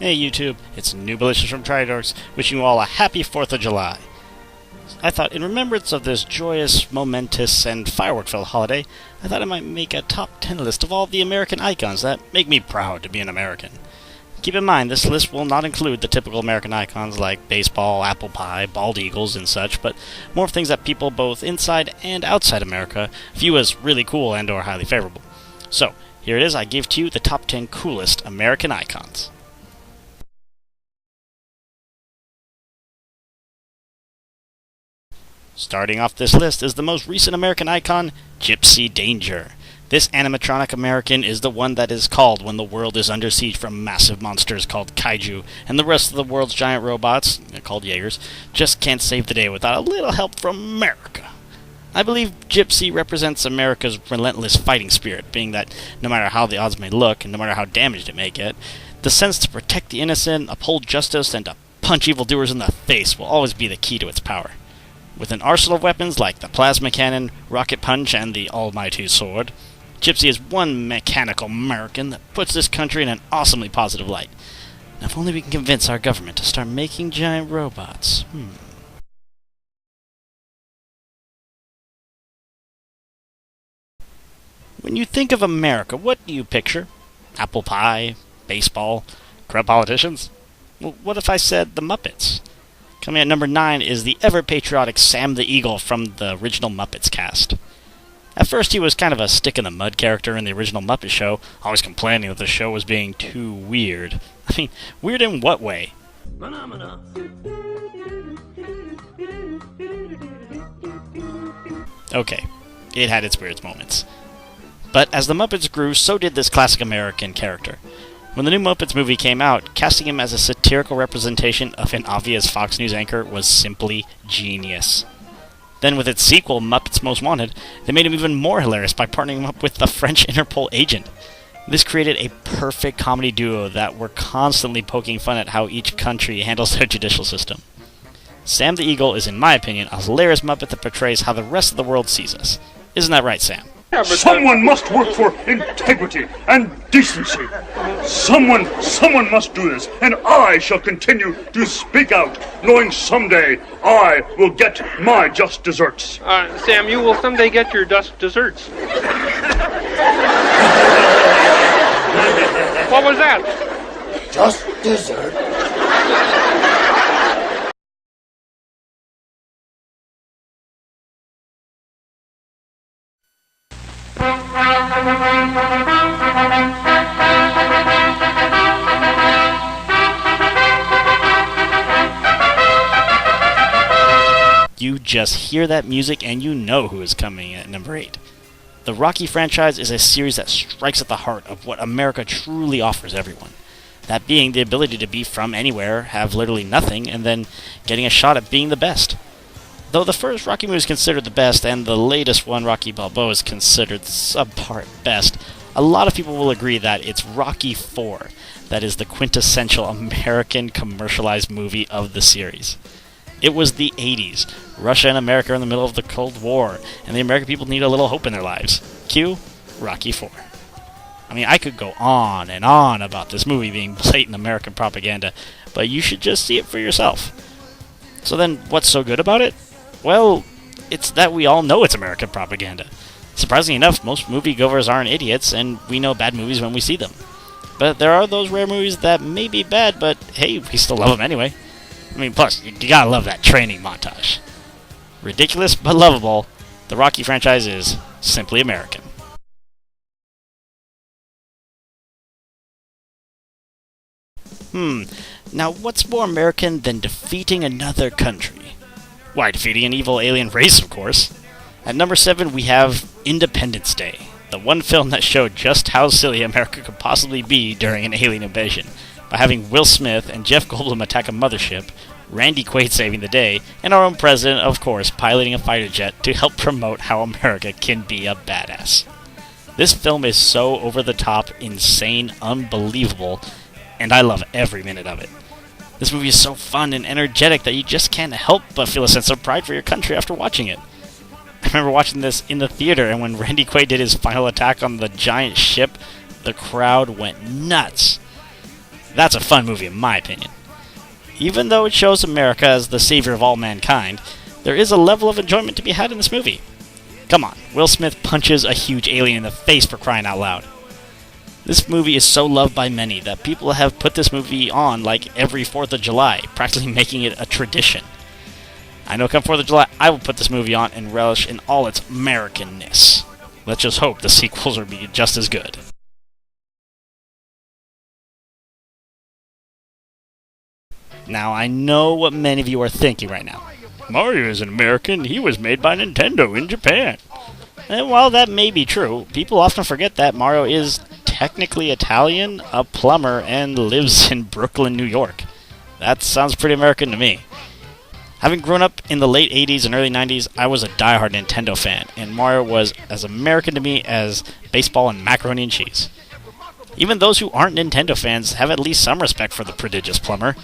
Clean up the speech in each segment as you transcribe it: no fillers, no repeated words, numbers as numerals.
Hey YouTube, it's Noobalicious from Tri-dorks, wishing you all a happy 4th of July. I thought, in remembrance of this joyous, momentous, and firework-filled holiday, I thought I might make a top 10 list of all the American icons that make me proud to be an American. Keep in mind, this list will not include the typical American icons like baseball, apple pie, bald eagles, and such, but more of things that people both inside and outside America view as really cool and or highly favorable. So, here it is, I give to you the top 10 coolest American icons. Starting off this list is the most recent American icon, Gipsy Danger. This animatronic American is the one that is called when the world is under siege from massive monsters called kaiju, and the rest of the world's giant robots, called Jaegers, just can't save the day without a little help from America. I believe Gipsy represents America's relentless fighting spirit, being that no matter how the odds may look, and no matter how damaged it may get, the sense to protect the innocent, uphold justice, and to punch evildoers in the face will always be the key to its power. With an arsenal of weapons like the plasma cannon, rocket punch, and the almighty sword, Gipsy is one mechanical American that puts this country in an awesomely positive light. Now, if only we can convince our government to start making giant robots. When you think of America, what do you picture? Apple pie? Baseball? Corrupt politicians? Well, what if I said the Muppets? Coming at number 9 is the ever-patriotic Sam the Eagle from the original Muppets cast. At first he was kind of a stick-in-the-mud character in the original Muppet show, always complaining that the show was being too weird. I mean, weird in what way? Phenomena. Okay, it had its weird moments. But as the Muppets grew, so did this classic American character. When the new Muppets movie came out, casting him as a satirical representation of an obvious Fox News anchor was simply genius. Then with its sequel, Muppets Most Wanted, they made him even more hilarious by partnering him up with the French Interpol agent. This created a perfect comedy duo that were constantly poking fun at how each country handles their judicial system. Sam the Eagle is, in my opinion, a hilarious Muppet that portrays how the rest of the world sees us. Isn't that right, Sam? Someone must work for integrity and decency. Someone must do this, and I shall continue to speak out, knowing someday I will get my just desserts. Sam, you will someday get your just desserts. What was that? Just dessert. You just hear that music and you know who is coming at number 8. The Rocky franchise is a series that strikes at the heart of what America truly offers everyone. That being the ability to be from anywhere, have literally nothing, and then getting a shot at being the best. Though the first Rocky movie is considered the best, and the latest one, Rocky Balboa, is considered subpar at best, a lot of people will agree that it's Rocky IV that is the quintessential American commercialized movie of the series. It was the 80s. Russia and America are in the middle of the Cold War, and the American people need a little hope in their lives. Cue Rocky IV. I mean, I could go on and on about this movie being blatant American propaganda, but you should just see it for yourself. So then, what's so good about it? Well, it's that we all know it's American propaganda. Surprisingly enough, most moviegoers aren't idiots, and we know bad movies when we see them. But there are those rare movies that may be bad, but hey, we still love them anyway. I mean, plus, you gotta love that training montage. Ridiculous but lovable, the Rocky franchise is simply American. Now what's more American than defeating another country? Why, defeating an evil alien race, of course. At number 7, we have Independence Day, the one film that showed just how silly America could possibly be during an alien invasion, by having Will Smith and Jeff Goldblum attack a mothership, Randy Quaid saving the day, and our own president, of course, piloting a fighter jet to help promote how America can be a badass. This film is so over-the-top, insane, unbelievable, and I love every minute of it. This movie is so fun and energetic that you just can't help but feel a sense of pride for your country after watching it. I remember watching this in the theater, and when Randy Quaid did his final attack on the giant ship, the crowd went nuts. That's a fun movie in my opinion. Even though it shows America as the savior of all mankind, there is a level of enjoyment to be had in this movie. Come on, Will Smith punches a huge alien in the face for crying out loud. This movie is so loved by many that people have put this movie on like every 4th of July, practically making it a tradition. I know come 4th of July, I will put this movie on and relish in all its American-ness. Let's just hope the sequels will be just as good. Now, I know what many of you are thinking right now. Mario is an American, he was made by Nintendo in Japan. And while that may be true, people often forget that Mario is technically Italian, a plumber, and lives in Brooklyn, New York. That sounds pretty American to me. Having grown up in the late 80s and early 90s, I was a diehard Nintendo fan, and Mario was as American to me as baseball and macaroni and cheese. Even those who aren't Nintendo fans have at least some respect for the prodigious plumber.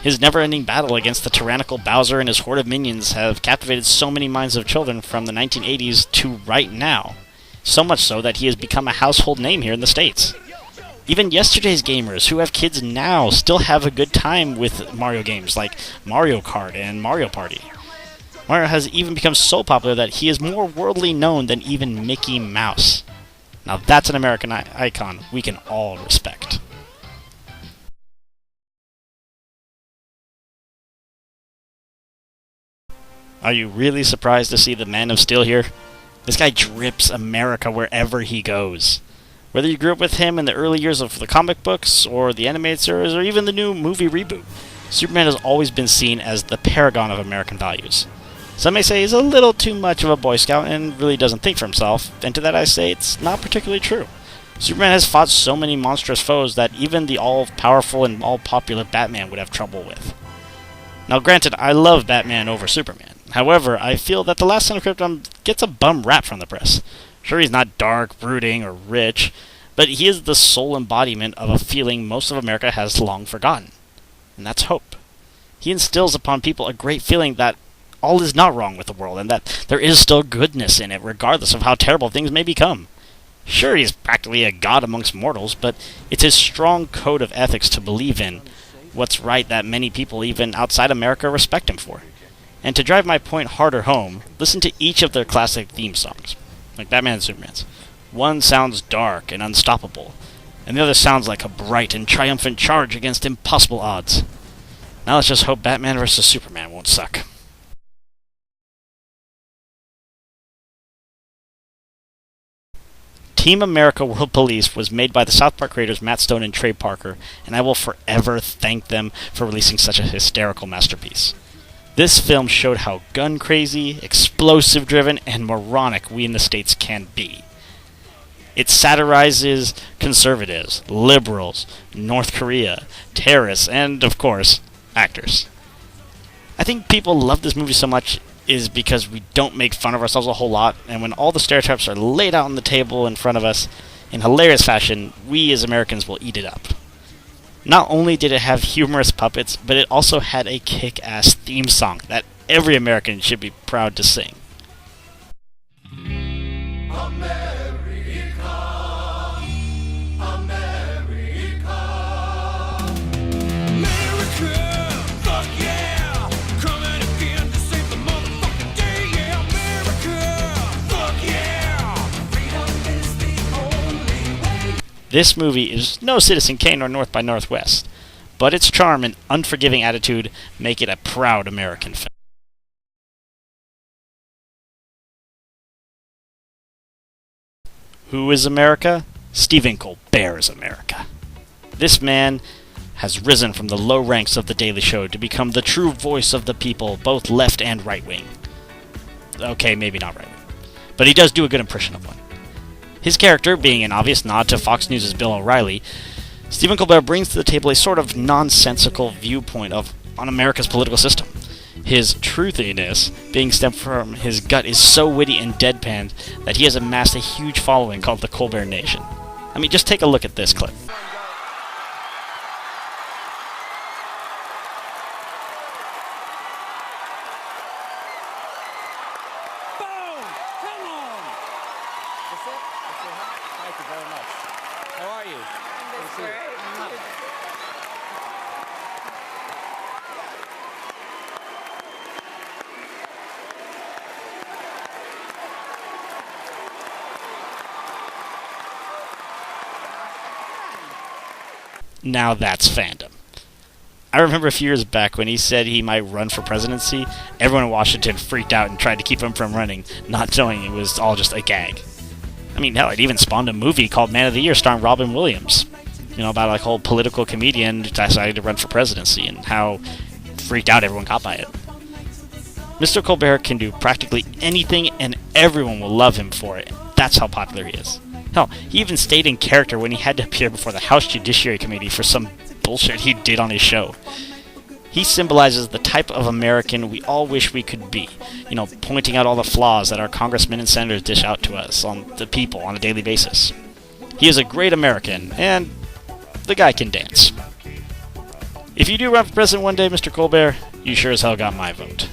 His never-ending battle against the tyrannical Bowser and his horde of minions have captivated so many minds of children from the 1980s to right now. So much so that he has become a household name here in the States. Even yesterday's gamers who have kids now still have a good time with Mario games like Mario Kart and Mario Party. Mario has even become so popular that he is more worldly known than even Mickey Mouse. Now that's an American icon we can all respect. Are you really surprised to see the Man of Steel here? This guy drips America wherever he goes. Whether you grew up with him in the early years of the comic books, or the animated series, or even the new movie reboot, Superman has always been seen as the paragon of American values. Some may say he's a little too much of a Boy Scout and really doesn't think for himself, and to that I say it's not particularly true. Superman has fought so many monstrous foes that even the all-powerful and all-popular Batman would have trouble with. Now granted, I love Batman over Superman. However, I feel that the Last Son of Krypton gets a bum rap from the press. Sure, he's not dark, brooding, or rich, but he is the sole embodiment of a feeling most of America has long forgotten, and that's hope. He instills upon people a great feeling that all is not wrong with the world, and that there is still goodness in it, regardless of how terrible things may become. Sure, he's practically a god amongst mortals, but it's his strong code of ethics to believe in what's right that many people, even outside America, respect him for. And to drive my point harder home, listen to each of their classic theme songs, like Batman and Superman's. One sounds dark and unstoppable, and the other sounds like a bright and triumphant charge against impossible odds. Now let's just hope Batman vs. Superman won't suck. Team America World Police was made by the South Park creators Matt Stone and Trey Parker, and I will forever thank them for releasing such a hysterical masterpiece. This film showed how gun-crazy, explosive-driven, and moronic we in the States can be. It satirizes conservatives, liberals, North Korea, terrorists, and, of course, actors. I think people love this movie so much is because we don't make fun of ourselves a whole lot, and when all the stereotypes are laid out on the table in front of us in hilarious fashion, we as Americans will eat it up. Not only did it have humorous puppets, but it also had a kick-ass theme song that every American should be proud to sing. This movie is no Citizen Kane or North by Northwest, but its charm and unforgiving attitude make it a proud American film. Who is America? Stephen Colbert is America. This man has risen from the low ranks of The Daily Show to become the true voice of the people, both left and right wing. Okay, maybe not right wing, but he does do a good impression of one. His character being an obvious nod to Fox News' Bill O'Reilly, Stephen Colbert brings to the table a sort of nonsensical viewpoint on America's political system. His truthiness, being stemmed from his gut, is so witty and deadpan that he has amassed a huge following called the Colbert Nation. I mean, just take a look at this clip. Thank you very much. How are you? Now that's fandom. I remember a few years back when he said he might run for presidency, everyone in Washington freaked out and tried to keep him from running, not knowing it was all just a gag. I mean, hell, it even spawned a movie called Man of the Year starring Robin Williams. You know, about a whole political comedian who decided to run for presidency and how freaked out everyone got by it. Mr. Colbert can do practically anything and everyone will love him for it. That's how popular he is. Hell, he even stayed in character when he had to appear before the House Judiciary Committee for some bullshit he did on his show. He symbolizes the type of American we all wish we could be. You know, pointing out all the flaws that our congressmen and senators dish out to us, on the people, on a daily basis. He is a great American, and the guy can dance. If you do run for president one day, Mr. Colbert, you sure as hell got my vote.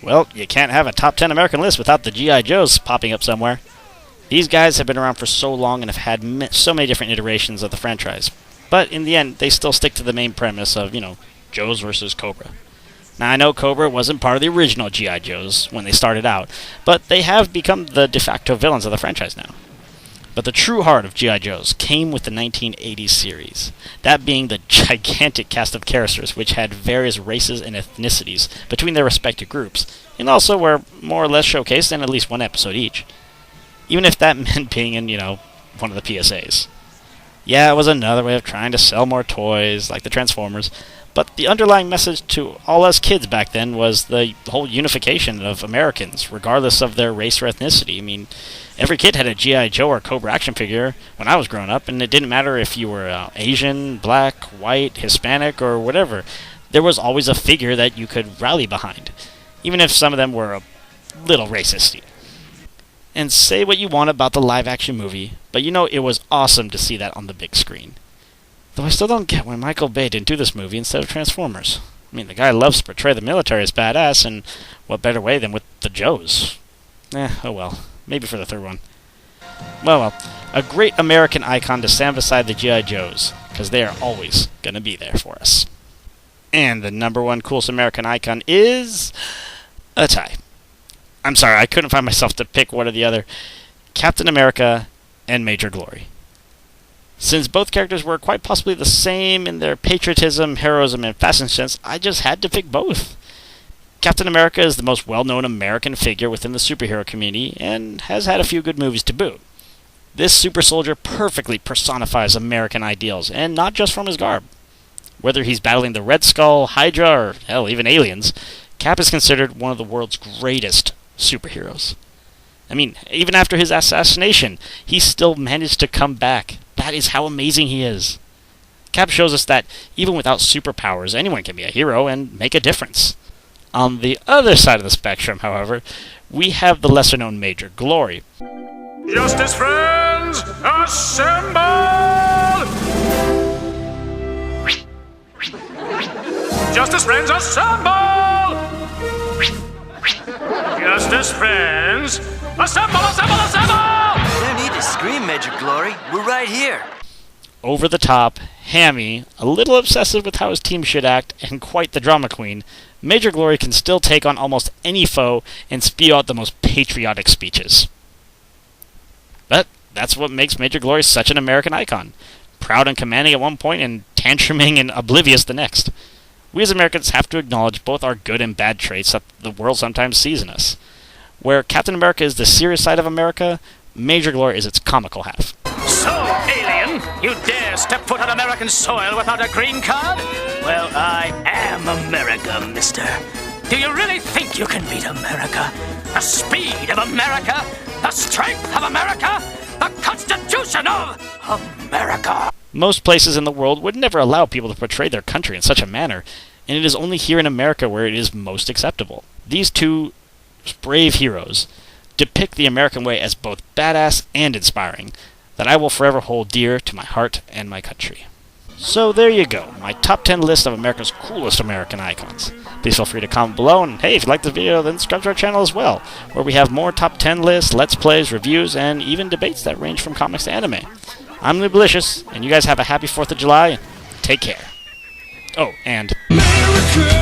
Well, you can't have a top 10 American list without the G.I. Joes popping up somewhere. These guys have been around for so long and have had so many different iterations of the franchise. But in the end, they still stick to the main premise of, Joes versus Cobra. Now, I know Cobra wasn't part of the original G.I. Joes when they started out, but they have become the de facto villains of the franchise now. But the true heart of G.I. Joes came with the 1980s series, that being the gigantic cast of characters which had various races and ethnicities between their respective groups, and also were more or less showcased in at least one episode each. Even if that meant being in, one of the PSAs. Yeah, it was another way of trying to sell more toys, like the Transformers, but the underlying message to all us kids back then was the whole unification of Americans, regardless of their race or ethnicity. I mean, every kid had a G.I. Joe or Cobra action figure when I was growing up, and it didn't matter if you were Asian, black, white, Hispanic, or whatever. There was always a figure that you could rally behind, even if some of them were a little racist. And say what you want about the live-action movie, but it was awesome to see that on the big screen. Though I still don't get why Michael Bay didn't do this movie instead of Transformers. I mean, the guy loves to portray the military as badass, and what better way than with the Joes? Oh well. Maybe for the third one. Well, a great American icon to stand beside the G.I. Joes, because they are always going to be there for us. And the number one coolest American icon is a tie. I'm sorry, I couldn't find myself to pick one or the other. Captain America and Major Glory. Since both characters were quite possibly the same in their patriotism, heroism, and fashion sense, I just had to pick both. Captain America is the most well-known American figure within the superhero community, and has had a few good movies to boot. This super soldier perfectly personifies American ideals, and not just from his garb. Whether he's battling the Red Skull, Hydra, or hell, even aliens, Cap is considered one of the world's greatest superheroes. I mean, even after his assassination, he still managed to come back. That is how amazing he is. Cap shows us that even without superpowers, anyone can be a hero and make a difference. On the other side of the spectrum, however, we have the lesser-known Major Glory. Justice friends, assemble! Justice friends, assemble! Justice friends, assemble, assemble, assemble! No need to scream, Major Glory. We're right here. Over the top, hammy, a little obsessive with how his team should act, and quite the drama queen, Major Glory can still take on almost any foe and spew out the most patriotic speeches. But that's what makes Major Glory such an American icon. Proud and commanding at one point and tantruming and oblivious the next. We as Americans have to acknowledge both our good and bad traits that the world sometimes sees in us. Where Captain America is the serious side of America, Major Glory is its comical half. So, alien, you dare step foot on American soil without a green card? Well, I am America, mister. Do you really think you can beat America? The speed of America? The strength of America? The Constitution of America? Most places in the world would never allow people to portray their country in such a manner, and it is only here in America where it is most acceptable. These two brave heroes depict the American way as both badass and inspiring, that I will forever hold dear to my heart and my country. So there you go, my top 10 list of America's coolest American icons. Please feel free to comment below, and hey, if you like this video, then subscribe to our channel as well, where we have more top 10 lists, let's plays, reviews, and even debates that range from comics to anime. I'm Noobalicious, and you guys have a happy 4th of July, and take care. Oh, and... America!